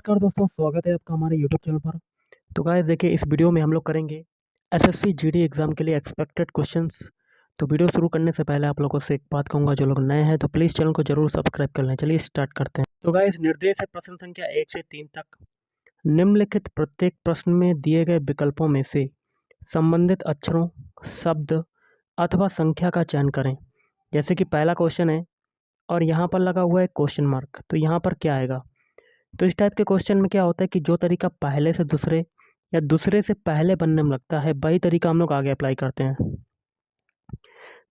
नमस्कार दोस्तों, स्वागत है आपका हमारे यूट्यूब चैनल पर। तो गाइस देखिए, इस वीडियो में हम लोग करेंगे एसएससी जीडी एग्ज़ाम के लिए एक्सपेक्टेड क्वेश्चंस। तो वीडियो शुरू करने से पहले आप लोगों से एक बात कहूँगा, जो लोग नए हैं तो प्लीज़ चैनल को जरूर सब्सक्राइब कर लें। चलिए स्टार्ट करते हैं। तो गाइस, निर्देश है प्रश्न संख्या 1 से 3 तक। निम्नलिखित प्रत्येक प्रश्न में दिए गए विकल्पों में से संबंधित अक्षरों, शब्द अथवा संख्या का चयन करें। जैसे कि पहला क्वेश्चन है और यहाँ पर लगा हुआ है क्वेश्चन मार्क, तो यहाँ पर क्या आएगा? तो इस टाइप के क्वेश्चन में क्या होता है कि जो तरीका पहले से दूसरे या दूसरे से पहले बनने में लगता है, वही तरीका हम लोग आगे अप्लाई करते हैं।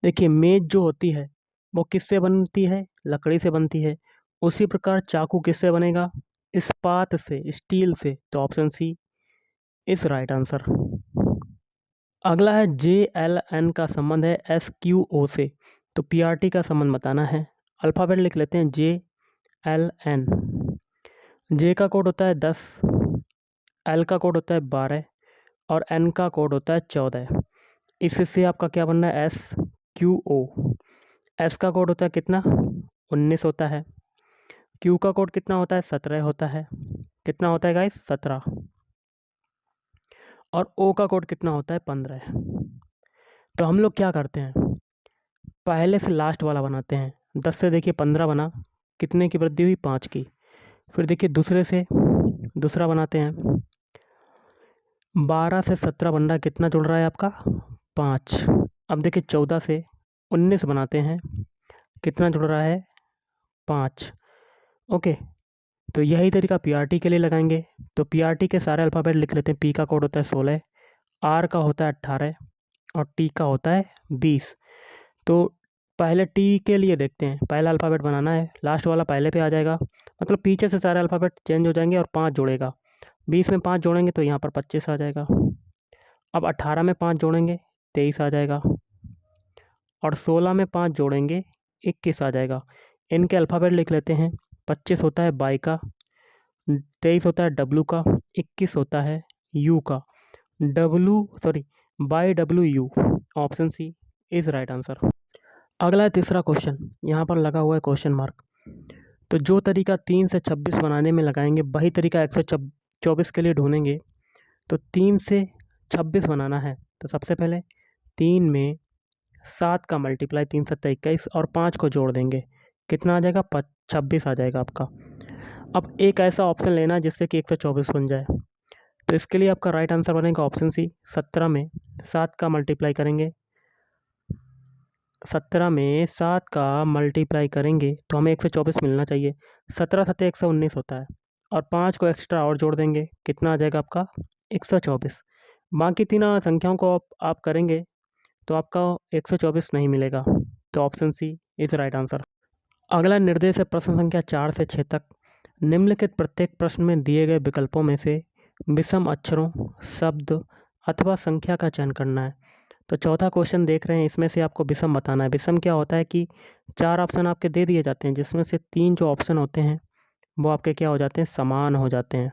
देखिए, मेज जो होती है वो किससे बनती है? लकड़ी से बनती है। उसी प्रकार चाकू किससे बनेगा? इस्पात से, स्टील से। तो option C is right answer. अगला है JLN का संबंध है SQO से। तो PRT का संबंध बताना है। अल्फ़ाबेट लिख लेते हैं JLN। जे का कोड होता है 10, एल का कोड होता है 12 और एन का कोड होता है 14। इससे आपका क्या बनना है? SQO। एस का कोड होता है कितना? 19 होता है। क्यू का कोड कितना होता है? 17 होता है। कितना होता है गाइस? 17। और ओ का कोड कितना होता है? 15। तो हम लोग क्या करते हैं, पहले से लास्ट वाला बनाते हैं। 10 से देखिए 15 बना, कितने की वृद्धि हुई? 5 की। फिर देखिए दूसरे से दूसरा बनाते हैं। 12 से 17 बन रहा है, कितना जुड़ रहा है आपका? 5। अब देखिए 14 से 19 बनाते हैं, कितना जुड़ रहा है? 5। ओके, तो यही तरीका PRT के लिए लगाएंगे। तो PRT के सारे अल्फ़ाबेट लिख लेते हैं। P का कोड होता है 16, R का होता है 18 और T का होता है 20। तो पहले T के लिए देखते हैं, पहला अल्फ़ाबेट बनाना है, लास्ट वाला पहले पे आ जाएगा, मतलब पीछे से सारे अल्फ़ाबेट चेंज हो जाएंगे और 5 जोड़ेगा। 20 में 5 जोड़ेंगे तो यहाँ पर 25 आ जाएगा। अब 18 में 5 जोड़ेंगे 23 आ जाएगा और 16 में 5 जोड़ेंगे 21 आ जाएगा। इनके अल्फ़ाबेट लिख लेते हैं। 25 होता है बाई का, 23 होता है डब्लू का, 21 होता है यू का। By WU। Option C is right answer. अगला है तीसरा क्वेश्चन, यहाँ पर लगा हुआ है क्वेश्चन मार्क। तो जो तरीका 3 से 26 बनाने में लगाएंगे, वही तरीका 124 के लिए ढूंढेंगे। तो 3 से 26 बनाना है तो सबसे पहले 3 में 7 का मल्टीप्लाई, 3 7 21 और 5 को जोड़ देंगे, कितना आ जाएगा? 26 आ जाएगा आपका। अब एक ऐसा ऑप्शन लेना जिससे कि 124 बन जाए। तो इसके लिए आपका राइट आंसर बनेगा ऑप्शन सी। 17 में 7 का मल्टीप्लाई करेंगे, 17 में 7 का मल्टीप्लाई करेंगे तो हमें 124 मिलना चाहिए। 17 7 119 होता है और 5 को एक्स्ट्रा और जोड़ देंगे, कितना आ जाएगा आपका? 124। बाकी तीन संख्याओं को आप करेंगे तो आपका 124 नहीं मिलेगा। तो option C is right answer. अगला निर्देश है प्रश्न संख्या 4 से 6 तक। निम्नलिखित प्रत्येक प्रश्न में दिए गए विकल्पों में से विषम अक्षरों, शब्द अथवा संख्या का चयन करना है। तो चौथा क्वेश्चन देख रहे हैं, इसमें से आपको विषम बताना है। विषम क्या होता है कि 4 ऑप्शन आपके दे दिए जाते हैं, जिसमें से 3 जो ऑप्शन होते हैं वो आपके क्या हो जाते हैं? समान हो जाते हैं।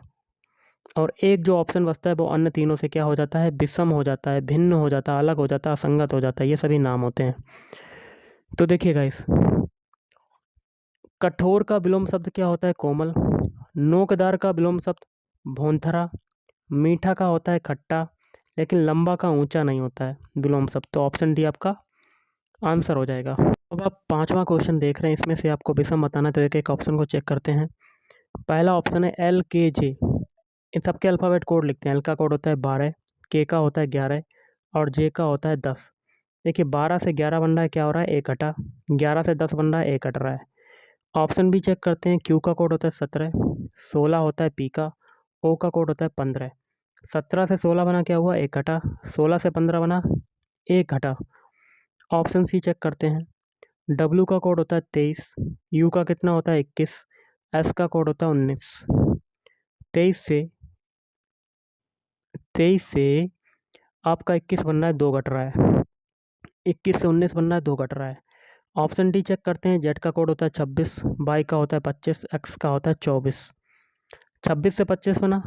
और एक जो ऑप्शन बचता है वो अन्य तीनों से क्या हो जाता है? विषम हो जाता है, भिन्न हो जाता है, अलग हो जाता है, असंगत हो जाता है। ये सभी नाम होते हैं। तो देखिए गाइस, कठोर का विलोम शब्द क्या होता है? कोमल। नोकदार का विलोम शब्द भोंथरा। मीठा का होता है खट्टा, लेकिन लंबा का ऊंचा नहीं होता है विलोम शब्द। तो ऑप्शन डी आपका आंसर हो जाएगा। अब आप पांचवा क्वेश्चन देख रहे हैं, इसमें से आपको विषम बताना है। तो एक एक ऑप्शन को चेक करते हैं। पहला ऑप्शन है LKJ। इन सबके अल्फ़ाबेट कोड लिखते हैं। एल का कोड होता है 12, के का होता है 11 और जे का होता है 10। देखिए 12 से 11 बन रहा है, क्या हो रहा है? 1 घटा। 11 से 10 बन रहा है, 1 घट रहा है। ऑप्शन भी चेक करते हैं। क्यू का कोड होता है 17, 16 होता है पी का, ओ का कोड होता है 15। 17 से 16 बना, क्या हुआ? 1 घटा। 16 से 15 बना, 1 घटा। ऑप्शन सी चेक करते हैं। डब्लू का कोड होता है 23, यू का कितना होता है? 21, एस का कोड होता है 19। 23 से आपका 21 बन रहा है, 2 घट रहा है। 21 से 19 बन रहा है, 2 घट रहा है। ऑप्शन डी चेक करते हैं। जेड का कोड होता है 26, वाई का होता है 25, एक्स का होता है 24। 26 से 25 बना,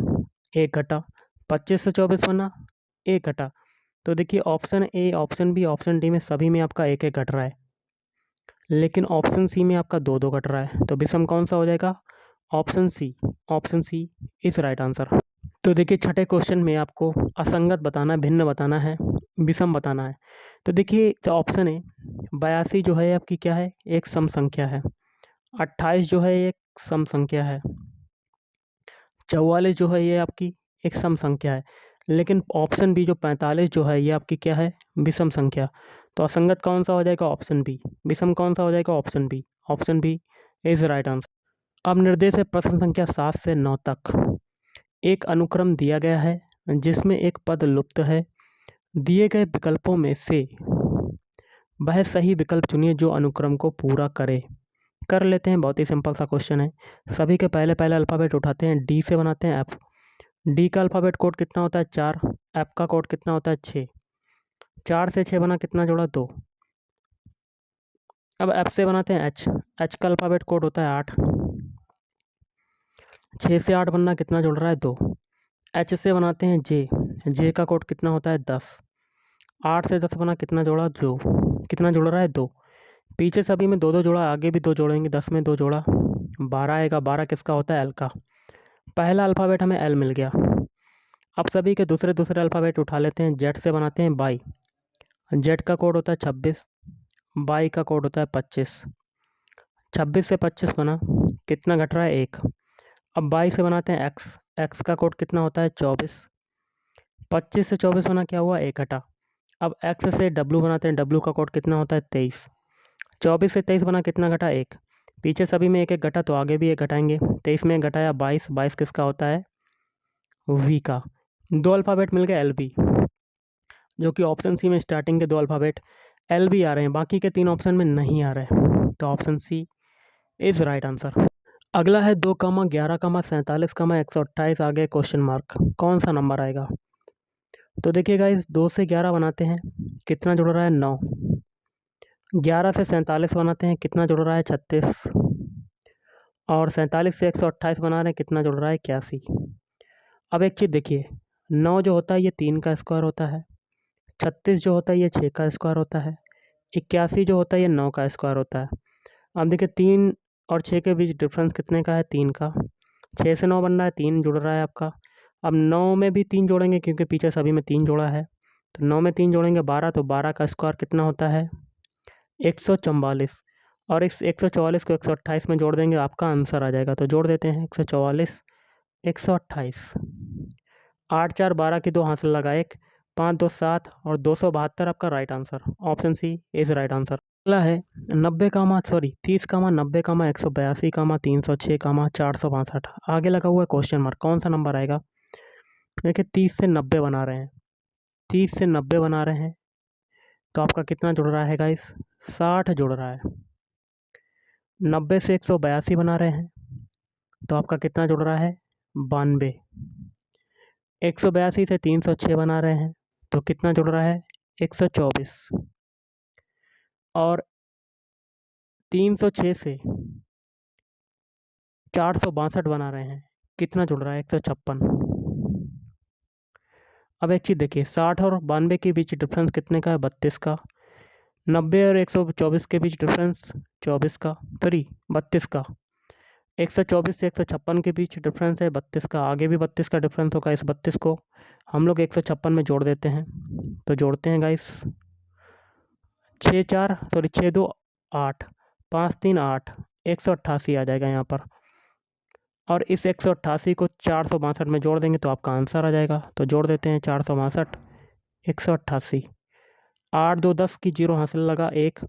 1 घटा। 25 से 24 बना, 1 घटा। तो देखिए option A, option B, option D में सभी में आपका 1 1 घट रहा है, लेकिन ऑप्शन सी में आपका 2 2 घट रहा है। तो विषम कौन सा हो जाएगा? Option C. Option C is right answer. तो देखिए छठे क्वेश्चन में आपको असंगत बताना है, भिन्न बताना है, विषम बताना है। तो देखिए जो ऑप्शन है 82 जो है आपकी क्या है, एक सम संख्या है। 28 जो है एक सम संख्या है। 44 जो है ये आपकी एक सम संख्या है। लेकिन ऑप्शन बी जो 45 जो है ये आपकी क्या है, विषम संख्या। तो असंगत कौन सा हो जाएगा, ऑप्शन बी। विषम कौन सा हो जाएगा, option B. Option B is right answer. अब निर्देश है प्रश्न संख्या 7 से 9 तक। एक अनुक्रम दिया गया है जिसमें एक पद लुप्त है। दिए गए विकल्पों में से वह सही विकल्प चुनिए जो अनुक्रम को पूरा करे। कर लेते हैं, बहुत ही सिंपल सा क्वेश्चन है। सभी के पहले पहले अल्फ़ाबेट उठाते हैं, डी से बनाते हैं एफ। डी का अल्फ़ाबेट कोड कितना होता है, 4। एफ का कोड कितना होता है, 6। 4 से 6 बना, कितना जोड़ा, 2। अब एफ से बनाते हैं एच। एच का अल्फ़ाबेट कोड होता है 8। 6 से 8 बनना, कितना जुड़ रहा है, 2। एच से बनाते हैं जे। जे का कोड कितना होता है, 10। 8 से 10 बना, कितना जोड़ा, 2। कितना जुड़ रहा है, 2। पीछे सभी में 2 2 जोड़ा, आगे भी 2 जोड़ेंगे, 10 में 2 जोड़ा 12 आएगा। 12 किसका होता है, एल का। पहला अल्फ़ाबेट हमें एल मिल गया। अब सभी के दूसरे दूसरे अल्फ़ाबेट उठा लेते हैं। जेड से बनाते हैं बाई। जेड का कोड होता है 26। बाई का कोड होता है 25। 26 से 25 बना, कितना घट रहा है, 1। अब बाई से बनाते हैं एक्स। एक्स का कोड कितना होता है, 24। 25 से 24 बना, क्या हुआ, 1 घटा। अब एक्स से डब्लू बनाते हैं। डब्लू का कोड कितना होता है, 23। 24 से 23 बना, कितना घटा, 1। पीछे सभी में एक एक घटा, तो आगे भी एक घटाएंगे। 23 में एक घटाया, 22। 22 किसका होता है, वी का। 2 अल्फ़ाबेट मिल गए एल बी, जो कि ऑप्शन सी में स्टार्टिंग के 2 अल्फ़ाबेट एल बी आ रहे हैं, बाकी के 3 ऑप्शन में नहीं आ रहे। तो option C is right answer. अगला है 2, 11, 47, 128, आगे क्वेश्चन मार्क। कौन सा नंबर आएगा। तो देखिए गाइस, 2 से 11 बनाते हैं, कितना जुड़ रहा है, 9। 11 से 47 बनाते हैं, कितना जुड़ रहा है, 36। और 47 से 128 बना रहे हैं, कितना जुड़ रहा है, 81। अब एक चीज़ देखिए, 9 जो होता है ये 3 का स्क्वायर होता है। 36 जो होता है ये 6 का स्क्वायर होता है। 81 जो होता है ये 9 का स्क्वायर होता है। अब देखिए 3 और 6 के बीच डिफरेंस कितने का है, 3 का। 6 से 9 बन रहा है, 3 जुड़ रहा है आपका। अब 9 में भी 3 जोड़ेंगे, क्योंकि पीछे सभी में 3 जोड़ा है। तो 9 में 3 जोड़ेंगे, 12। तो 12 का स्क्वायर कितना होता है, 144। और इस 144 को 128 में जोड़ देंगे, आपका आंसर आ जाएगा। तो जोड़ देते हैं, 144 128। 8 4 12 की 2 हासिल लगा 1, 5 2 7 और 272 आपका right answer. Option C is right answer. अगला है 30, 90, 182, 306, 462। आगे लगा हुआ है क्वेश्चन मार्क। कौन सा नंबर आएगा। देखिए 30 से 90 बना रहे हैं। 30 से 90 बना रहे हैं, तो आपका कितना जुड़ रहा है गाइस, 60 जुड़ रहा है। 90 से 182 बना रहे हैं, तो आपका कितना जुड़ रहा है, 92। 182 से 306 बना रहे हैं, तो कितना जुड़ रहा है, 124। और 306 से 462 बना रहे हैं, कितना जुड़ रहा है, 156। अब एक चीज़ देखिए, 60 और 92 के बीच डिफरेंस कितने का है, 32 का। 90 और 124 के बीच डिफरेंस 24 का, 32 का। 124 से 156 के बीच डिफरेंस है 32 का। आगे भी 32 का डिफरेंस होगा। इस 32 को हम लोग 156 में जोड़ देते हैं। तो जोड़ते हैं गाइस, 6 2 8, 5 3 8, 188 आ जाएगा यहाँ पर। और इस 188 को 462 में जोड़ देंगे, तो आपका आंसर आ जाएगा। तो जोड़ देते हैं, 462 188। 8 2 10 की 0 हासिल लगा 1।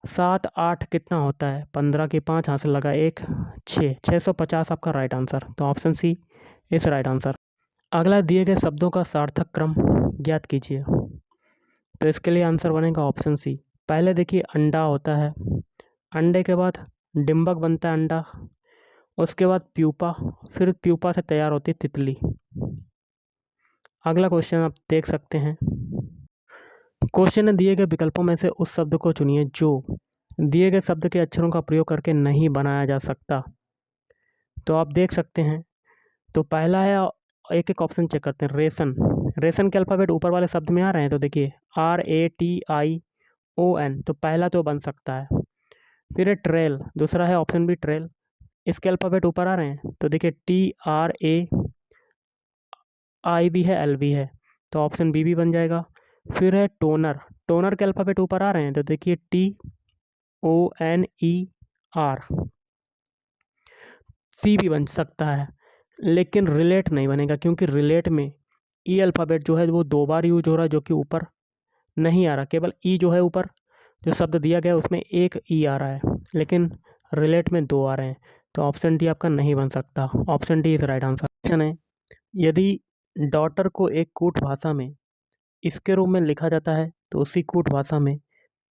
7 8 कितना होता है, 15 की 5 हासिल लगा 1, 6 650 आपका राइट आंसर। तो ऑप्शन सी इस राइट आंसर। अगला दिए गए शब्दों का सार्थक क्रम ज्ञात कीजिए। तो इसके लिए आंसर बनेगा ऑप्शन सी। पहले देखिए अंडा होता है, अंडे के बाद डिम्बक बनता है अंडा, उसके बाद प्यूपा, फिर प्यूपा से तैयार होती है तितली। अगला क्वेश्चन आप देख सकते हैं। क्वेश्चन में दिए गए विकल्पों में से उस शब्द को चुनिए जो दिए गए शब्द के अक्षरों का प्रयोग करके नहीं बनाया जा सकता। तो आप देख सकते हैं, तो पहला है, एक एक ऑप्शन चेक करते हैं। रेशन, रेशन के अल्फ़ाबेट ऊपर वाले शब्द में आ रहे हैं, तो देखिए RATION, तो पहला तो बन सकता है। फिर है ट्रेल, दूसरा है ऑप्शन बी ट्रेल। इसके अल्फ़ाबेट ऊपर आ रहे हैं, तो देखिए TRA, I भी है, L भी है, तो ऑप्शन बी भी बन जाएगा। फिर है टोनर, टोनर के अल्फ़ाबेट ऊपर आ रहे हैं, तो देखिए TONER, सी भी बन सकता है, लेकिन रिलेट नहीं बनेगा, क्योंकि रिलेट में ई अल्फ़ाबेट जो है वो 2 बार यूज हो रहा है, जो कि ऊपर नहीं आ रहा। केवल ई जो है ऊपर जो शब्द दिया गया है उसमें एक ई आ रहा है, लेकिन रिलेट में 2 आ रहे हैं, तो ऑप्शन डी आपका नहीं बन सकता। Option D is right answer. Question है, यदि डॉटर को एक कूट भाषा में इसके रूप में लिखा जाता है, तो उसी कूट भाषा में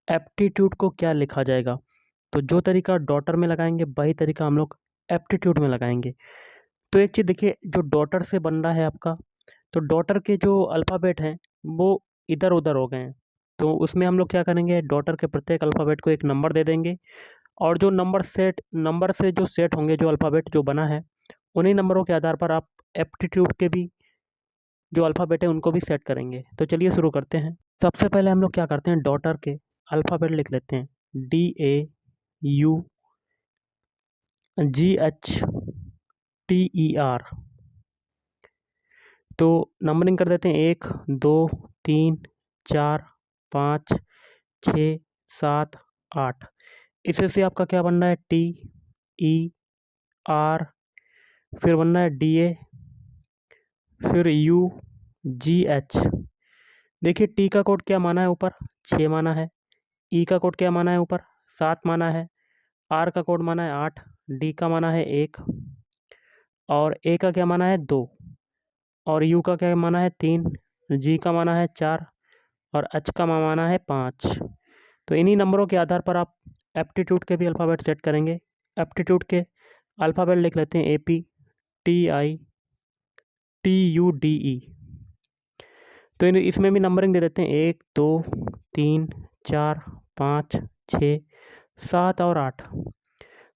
एप्टीट्यूड को क्या लिखा जाएगा? तो जो तरीका डॉटर में लगाएंगे वही तरीका हम लोग एप्टीट्यूड में लगाएंगे। तो एक चीज़ देखिए, जो डॉटर से बन रहा है आपका, तो डॉटर के जो अल्फ़ाबेट हैं वो इधर उधर हो गए हैं, तो उसमें हम लोग क्या करेंगे, डॉटर के प्रत्येक अल्फ़ाबेट को एक नंबर दे देंगे, और जो नंबर से जो सेट होंगे, जो अल्फ़ाबेट जो बना है, उन्हीं नंबरों के आधार पर आप एप्टीट्यूड के भी जो अल्फ़ाबेट है उनको भी सेट करेंगे। तो चलिए शुरू करते हैं। सबसे पहले हम लोग क्या करते हैं, डॉटर के अल्फ़ाबेट लिख लेते हैं, DAUGHTER। तो नंबरिंग कर देते हैं, 1 2 3 4 5 6 7 8। इससे से आपका क्या बनना है, TER, फिर बनना है DA, फिर UGH। देखिए टी का कोड क्या माना है ऊपर, 6 माना है। ई का कोड क्या माना है ऊपर, 7 माना है। आर का कोड माना है 8, डी का माना है 1, और ए का क्या माना है 2, और यू का क्या माना है 3, जी का माना है 4, और एच का माना है 5। तो इन्हीं नंबरों के आधार पर आप एप्टीट्यूड के भी अल्फ़ाबेट सेट करेंगे। एप्टीट्यूड के अल्फ़ाबेट लिख लेते हैं, APTITUDE। तो इसमें भी नंबरिंग दे देते हैं, 1 2 3 4 5 6 7 और 8।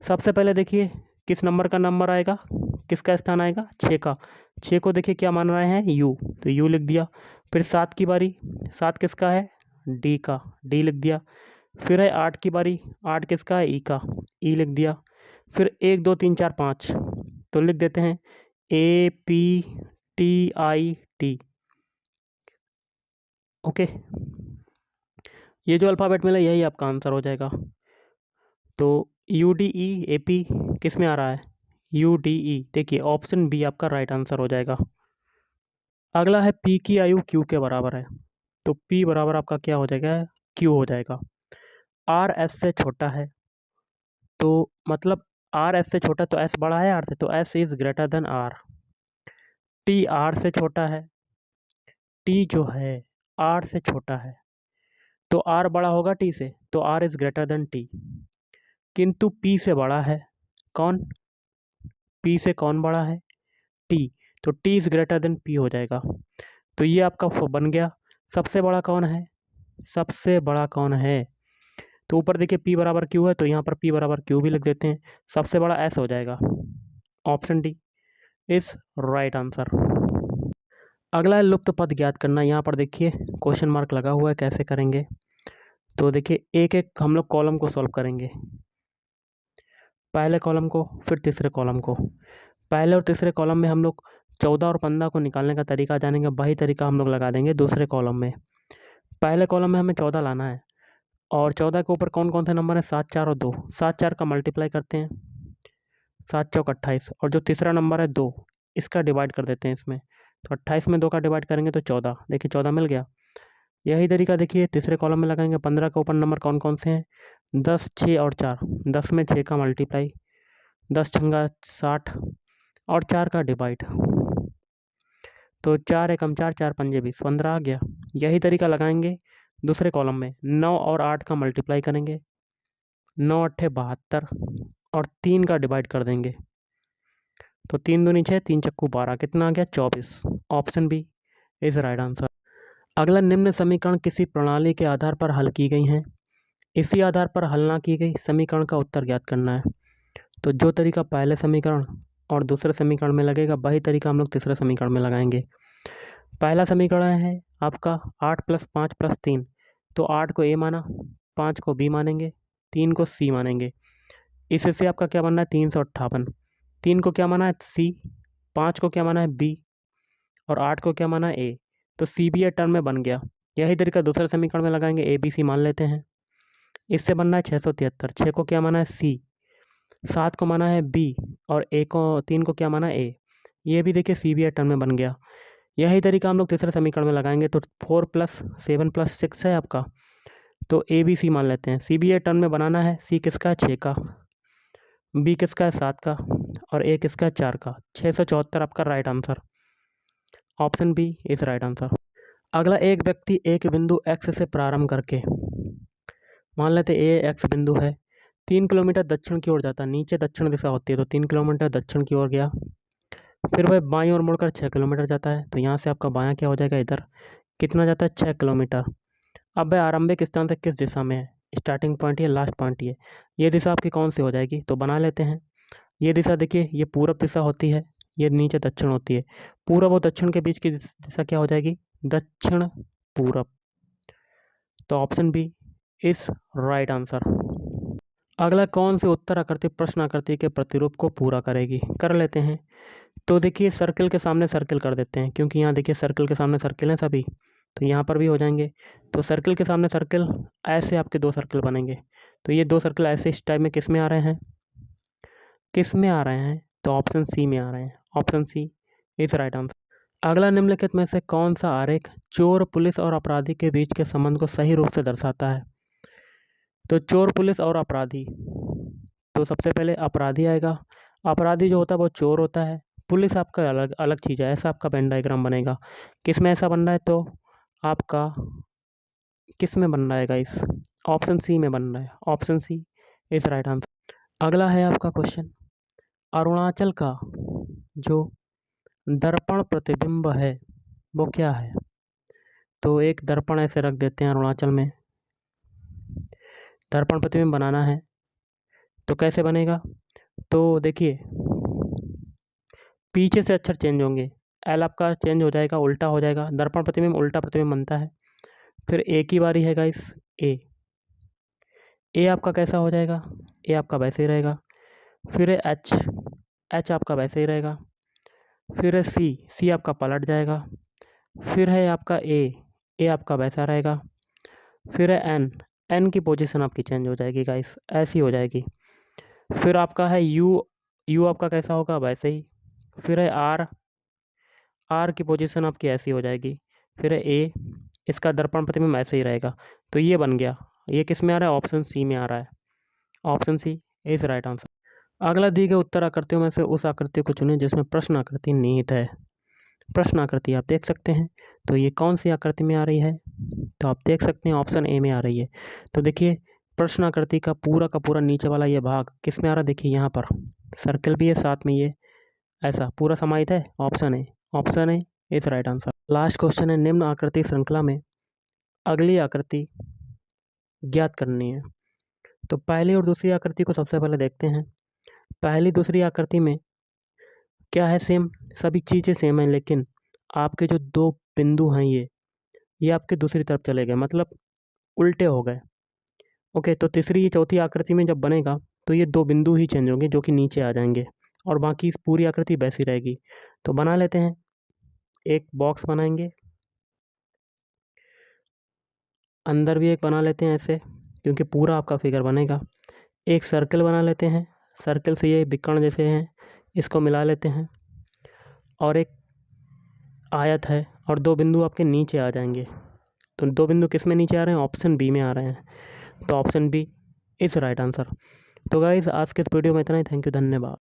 सबसे पहले देखिए किस नंबर का नंबर आएगा, किसका स्थान आएगा, 6 का। 6 को देखिए क्या मान रहे हैं, यू, तो यू लिख दिया। फिर 7 की बारी, 7 किसका है, डी का, डी लिख दिया। फिर है 8 की बारी, 8 किसका है, ई का, ई लिख दिया। फिर 1 2 3 4 5, तो लिख देते हैं APTIT। ओके, ये जो अल्फ़ाबेट मिला यही आपका आंसर हो जाएगा। तो UDE AP किस में आ रहा है, UDE, देखिए ऑप्शन बी आपका राइट आंसर हो जाएगा। अगला है P की आयु Q के बराबर है, तो P बराबर आपका क्या हो जाएगा, Q हो जाएगा। R S से छोटा है, तो मतलब R S से छोटा, तो S बड़ा है R से, तो S is greater than R। T R से छोटा है, T जो है R से छोटा है, तो R बड़ा होगा T से, तो R is greater than T। किंतु P से बड़ा है कौन, P से कौन बड़ा है, T, तो T is greater than P हो जाएगा। तो ये आपका बन गया। सबसे बड़ा कौन है, सबसे बड़ा कौन है, तो ऊपर देखिए P बराबर Q है, तो यहाँ पर P बराबर Q भी लिख देते हैं। सबसे बड़ा S हो जाएगा। Option D is right answer. अगला है लुप्त पद ज्ञात करना। यहाँ पर देखिए क्वेश्चन मार्क लगा हुआ है, कैसे करेंगे, तो देखिए एक एक हम लोग कॉलम को सॉल्व करेंगे, पहले कॉलम को फिर तीसरे कॉलम को। पहले और तीसरे कॉलम में हम लोग 14 और 15 को निकालने का तरीका जानेंगे, वही तरीका हम लोग लगा देंगे दूसरे कॉलम में। पहले कॉलम में हमें 14 लाना है, और 14 के ऊपर कौन कौन से नंबर हैं, 7 4 और 2। 7 4 का मल्टीप्लाई करते हैं, 7 चौक 28, और जो तीसरा नंबर है 2, इसका डिवाइड कर देते हैं इसमें, तो 28 में 2 का डिवाइड करेंगे तो 14, देखिए 14 मिल गया। यही तरीका देखिए तीसरे कॉलम में लगाएंगे। 15 के ऊपर नंबर कौन कौन से हैं, 10 6 और 4, 10 में 6 का मल्टीप्लाई, 10 छंगा 60, और 4 का डिवाइड, तो 4 एकम 4, 4 पंजे 20, 15 आ गया। यही तरीका लगाएंगे दूसरे कॉलम में। 9 और 8 का मल्टीप्लाई करेंगे, 9 अट्ठे 72, और 3 का डिवाइड कर देंगे, तो 3 दूनी 6, 3 चक्कू 12, कितना आ गया, 24। Option B is right answer. अगला, निम्न समीकरण किसी प्रणाली के आधार पर हल की गई हैं, इसी आधार पर हल ना की गई समीकरण का उत्तर ज्ञात करना है। तो जो तरीका पहले समीकरण और दूसरे समीकरण में लगेगा वही तरीका हम लोग तीसरे समीकरण में लगाएंगे। पहला समीकरण है आपका 8 + 5 + 3, तो 8 को ए माना, 5 को बी मानेंगे, 3 को सी मानेंगे। इससे आपका क्या बनना है 358। 3 को क्या माना है सी, 5 को क्या माना है बी और 8 को क्या माना है ए। तो सी बी ए टर्म में बन गया। यही तरीका दूसरे समीकरण में लगाएंगे, ए बी सी मान लेते हैं। इससे बनना है 673। 6 को क्या माना है सी, 7 को माना है बी और 3 को क्या माना है ए। ये भी देखिए सी बी ए टर्म में बन गया। यही तरीका हम लोग तीसरे समीकरण में लगाएंगे। तो 4 + 7 + 6 है आपका, तो ए बी सी मान लेते हैं। सी बी ए टर्म में बनाना है, सी किसका है 6 का, बी किसका है 7 का और ए किसका है 4 का। 674 आपका right answer, option B is right answer. अगला, एक व्यक्ति एक बिंदु एक्स से प्रारंभ करके, मान लेते ए एक्स बिंदु है, 3 किलोमीटर दक्षिण की ओर जाता है। नीचे दक्षिण दिशा होती है, तो 3 किलोमीटर दक्षिण की ओर गया। फिर वह बाईं ओर मुड़कर 6 किलोमीटर जाता है। तो यहाँ से आपका बायां क्या हो जाएगा, इधर कितना जाता है 6 किलोमीटर। अब वह आरंभिक स्थान से किस दिशा में है, स्टार्टिंग पॉइंट या लास्ट पॉइंट ये, ये दिशा आपकी कौन सी हो जाएगी, तो बना लेते हैं। ये दिशा देखिए, ये पूरब दिशा होती है, ये नीचे दक्षिण होती है। पूरब और दक्षिण के बीच की दिशा क्या हो जाएगी, दक्षिण पूरब। तो option B is right answer. अगला, कौन सी उत्तर आकृति प्रश्न आकृति के प्रतिरूप को पूरा करेगी, कर लेते हैं। तो देखिए सर्कल के सामने सर्कल कर देते हैं, क्योंकि यहाँ देखिए सर्कल के सामने सर्कल हैं सभी, तो यहाँ पर भी हो जाएंगे। तो सर्कल के सामने सर्कल, ऐसे आपके 2 सर्कल बनेंगे। तो ये 2 सर्कल ऐसे इस टाइप में किस में आ रहे हैं, किस में आ रहे हैं, तो ऑप्शन सी में आ रहे हैं। Option C is right answer. अगला, निम्नलिखित में से कौन सा आरेख चोर, पुलिस और अपराधी के बीच के संबंध को सही रूप से दर्शाता है। तो चोर, पुलिस और अपराधी, तो सबसे पहले अपराधी आएगा। अपराधी जो होता है वो चोर होता है, पुलिस आपका अलग अलग चीज़ है। ऐसा आपका वेन डायग्राम बनेगा। किस में ऐसा बन रहा है, तो आपका किस में बन रहा है गाइस, ऑप्शन सी में बन रहा है। Option C is right answer. अगला है आपका क्वेश्चन, अरुणाचल का जो दर्पण प्रतिबिंब है वो क्या है। तो एक दर्पण ऐसे रख देते हैं अरुणाचल में, दर्पण प्रतिबिंब बनाना है। तो कैसे बनेगा, तो देखिए पीछे से अक्षर चेंज होंगे, एल आपका चेंज हो जाएगा, उल्टा हो जाएगा। दर्पण प्रतिबिंब उल्टा प्रतिबिंब बनता है। फिर ए की बारी है गाइस, ए आपका कैसा हो जाएगा, ए आपका वैसे ही रहेगा। फिर है एच, एच आपका वैसे ही रहेगा। फिर है सी आपका पलट जाएगा। फिर है आपका ए आपका वैसा रहेगा। फिर है एन की पोजीशन आपकी चेंज हो जाएगी गाइस, ऐसी हो जाएगी। फिर आपका है यू आपका कैसा होगा, वैसे ही। फिर है आर की पोजीशन आपकी ऐसी हो जाएगी। फिर है ए, इसका दर्पण प्रतिबिंब ऐसे ही रहेगा। तो ये बन गया। ये किस में आ रहा है, ऑप्शन सी में आ रहा है। Option C is right answer. अगला, दी गई उत्तर आकृतियों में से उस आकृति को चुनें जिसमें प्रश्न आकृति निहित है। प्रश्न आकृति आप देख सकते हैं, तो ये कौन सी आकृति में आ रही है, तो आप देख सकते हैं ऑप्शन ए में आ रही है। तो देखिए प्रश्न आकृति का पूरा नीचे वाला ये भाग किस में आ रहा है, देखिए यहाँ पर सर्कल भी है, साथ में ये ऐसा पूरा समाहित है। Option A is right answer. Last question है, निम्न आकृति श्रृंखला में अगली आकृति ज्ञात करनी है। तो पहली और दूसरी आकृति को सबसे पहले देखते हैं। पहली दूसरी आकृति में क्या है, सेम सभी चीज़ें सेम हैं, लेकिन आपके जो 2 बिंदु हैं ये आपके दूसरी तरफ चले गए, मतलब उल्टे हो गए। ओके, तो तीसरी चौथी आकृति में जब बनेगा तो ये 2 बिंदु ही चेंज होंगे जो कि नीचे आ जाएंगे, और बाकी इस पूरी आकृति वैसी रहेगी। तो बना लेते हैं, एक बॉक्स बनाएंगे, अंदर भी एक बना लेते हैं ऐसे, क्योंकि पूरा आपका फिगर बनेगा। एक सर्कल बना लेते हैं, सर्कल से ये विकर्ण जैसे हैं इसको मिला लेते हैं, और एक आयत है, और 2 बिंदु आपके नीचे आ जाएंगे। तो 2 बिंदु किस में नीचे आ रहे हैं, ऑप्शन बी में आ रहे हैं। तो option B is right answer. तो गाइस आज के इस वीडियो में इतना ही। थैंक यू, धन्यवाद।